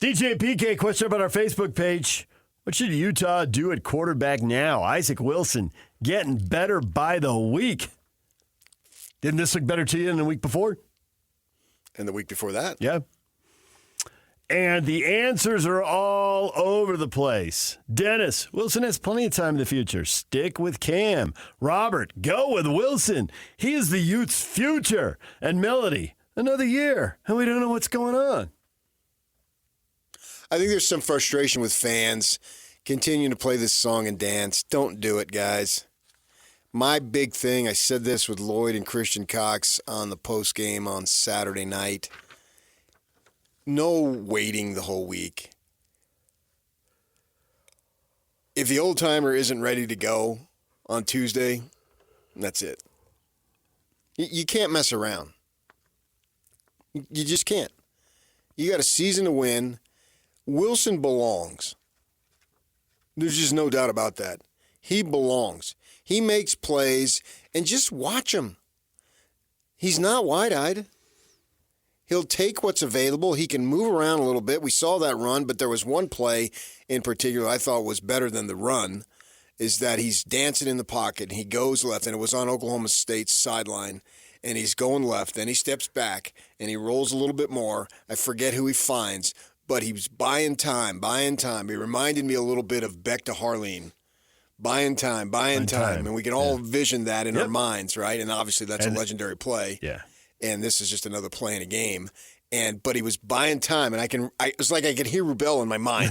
DJ PK, question about our Facebook page. What should Utah do at quarterback now? Isaac Wilson getting better by the week. Didn't this look better to you than the week before? And the week before that? Yeah. And the answers are all over the place. Dennis, Wilson has plenty of time in the future. Stick with Cam. Robert, go with Wilson. He is the Utes' future. And Melody, another year, and we don't know what's going on. I think there's some frustration with fans continuing to play this song and dance. Don't do it, guys. My big thing, I said this with Lloyd and Christian Cox on the post game on Saturday night. No waiting the whole week. If the old timer isn't ready to go on Tuesday, that's it. You can't mess around. You just can't. You got a season to win. Wilson belongs. There's just no doubt about that. He belongs. He makes plays, and just watch him. He's not wide-eyed. He'll take what's available. He can move around a little bit. We saw that run, but there was one play in particular I thought was better than the run, is that he's dancing in the pocket, and he goes left, and it was on Oklahoma State's sideline, and he's going left. Then he steps back, and he rolls a little bit more. I forget who he finds, but he was buying time. He reminded me a little bit of Beck to Harleen. Buying time. And we can all vision that in our minds, right? And obviously that's a legendary play. Yeah. And this is just another play in a game. But he was buying time, and it was like I could hear Rubel in my mind.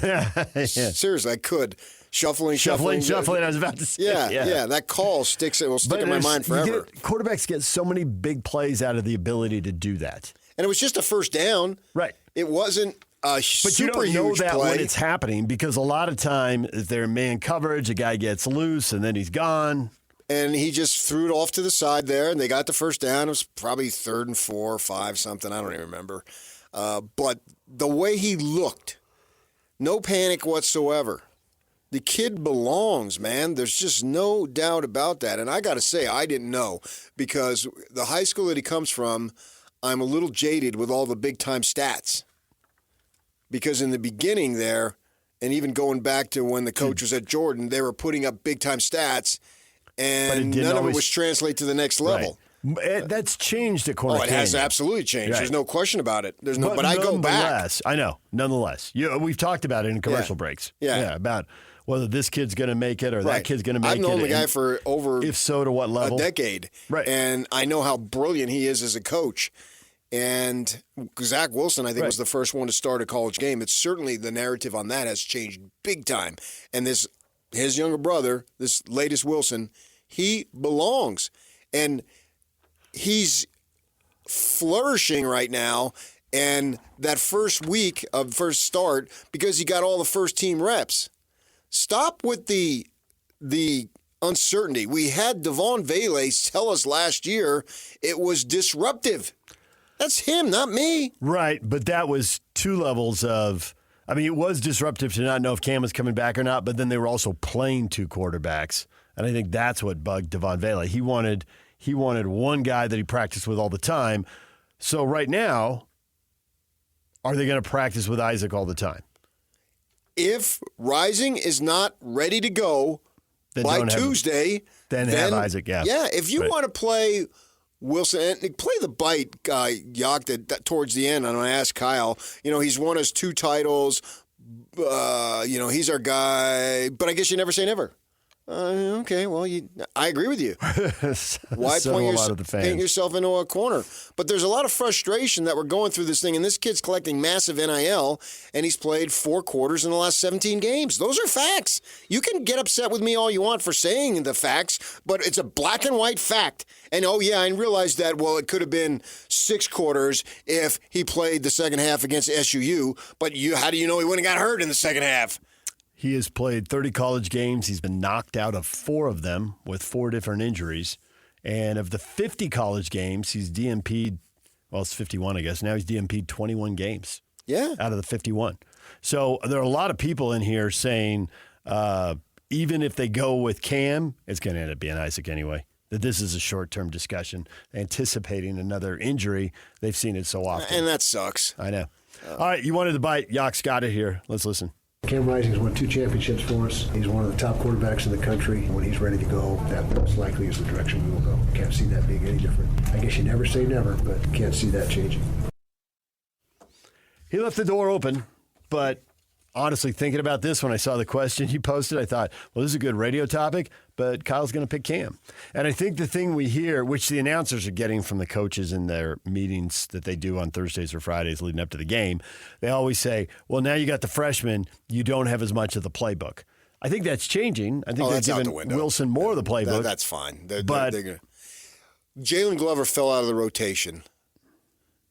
Seriously, I could. Shuffling. I was about to say. Yeah. That call will stick in my mind forever. Quarterbacks get so many big plays out of the ability to do that. And it was just a first down. Right. It wasn't a super huge play. But you don't know that when it's happening, because a lot of time, if they're in man coverage, a guy gets loose, and then he's gone. And he just threw it off to the side there, and they got the first down. It was probably 3rd and 4 or 5, something. I don't even remember. But the way he looked, no panic whatsoever. The kid belongs, man. There's just no doubt about that. And I got to say, I didn't know, because the high school that he comes from, I'm a little jaded with all the big-time stats. Because in the beginning there, and even going back to when the coach was at Jordan, they were putting up big-time stats, and none of it was translate to the next level. Right. That's changed at Corner Canyon. It has absolutely changed. Right. There's no question about it. But I go back. I know. Nonetheless, we've talked about it in commercial breaks. Yeah, about whether this kid's going to make it or that kid's going to make it. I've known the guy for over, if so, to what level? A decade. Right. And I know how brilliant he is as a coach. And Zach Wilson, I think, was the first one to start a college game. It's certainly the narrative on that has changed big time. And his younger brother, this latest Wilson, he belongs. And he's flourishing right now. And that first week of first start, because he got all the first team reps. Stop with the uncertainty. We had Devon Vele tell us last year it was disruptive. That's him, not me. Right, but that was 2 levels of, it was disruptive to not know if Cam was coming back or not, but then they were also playing 2 quarterbacks. And I think that's what bugged Devon Vele. He wanted one guy that he practiced with all the time. So right now, are they going to practice with Isaac all the time? If Rising is not ready to go by Tuesday, then have Isaac, Yeah, if you want to play Wilson, and play the bite guy, Yacht, towards the end. And I asked Kyle, he's won us 2 titles. He's our paint but I guess you never say never. Okay, well, I agree with you. Why paint yourself into a corner? But there's a lot of frustration that we're going through this thing, and this kid's collecting massive NIL, and he's played 4 quarters in the last 17 games. Those are facts. You can get upset with me all you want for saying the facts, but it's a black and white fact. And, I realized that, it could have been 6 quarters if he played the second half against SUU, but how do you know he wouldn't have got hurt in the second half? He has played 30 college games. He's been knocked out of 4 of them with 4 different injuries. And of the 50 college games, he's DNP'd, it's 51, I guess. Now he's DNP'd 21 games. Yeah. Out of the 51. So there are a lot of people in here saying even if they go with Cam, it's going to end up being Isaac anyway. That this is a short-term discussion, anticipating another injury. They've seen it so often. And that sucks. I know. All right, you wanted the bite. Yock's got it here. Let's listen. Cam Rising's won 2 championships for us. He's one of the top quarterbacks in the country. When he's ready to go, that most likely is the direction we will go. Can't see that being any different. I guess you never say never, but can't see that changing. He left the door open, but honestly, thinking about this when I saw the question he posted, I thought, well, this is a good radio topic, but Kyle's going to pick Cam. And I think the thing we hear, which the announcers are getting from the coaches in their meetings that they do on Thursdays or Fridays leading up to the game, they always say, well, now you got the freshman, you don't have as much of the playbook. I think that's changing. I think they're giving Wilson more of the playbook. That's fine. They're Jalen Glover fell out of the rotation.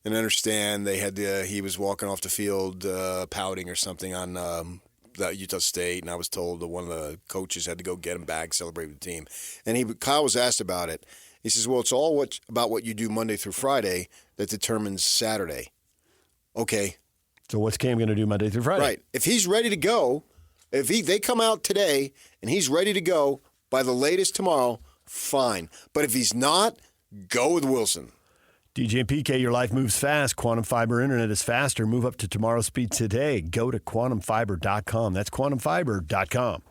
And understand he was walking off the field pouting or something on Utah State, and I was told that one of the coaches had to go get him back, celebrate with the team. And Kyle was asked about it. He says, well, it's all about what you do Monday through Friday that determines Saturday. Okay. So what's Cam going to do Monday through Friday? Right. If he's ready to go, they come out today and he's ready to go by the latest tomorrow, fine. But if he's not, go with Wilson. DJ and PK, your life moves fast. Quantum Fiber Internet is faster. Move up to tomorrow's speed today. Go to quantumfiber.com. That's quantumfiber.com.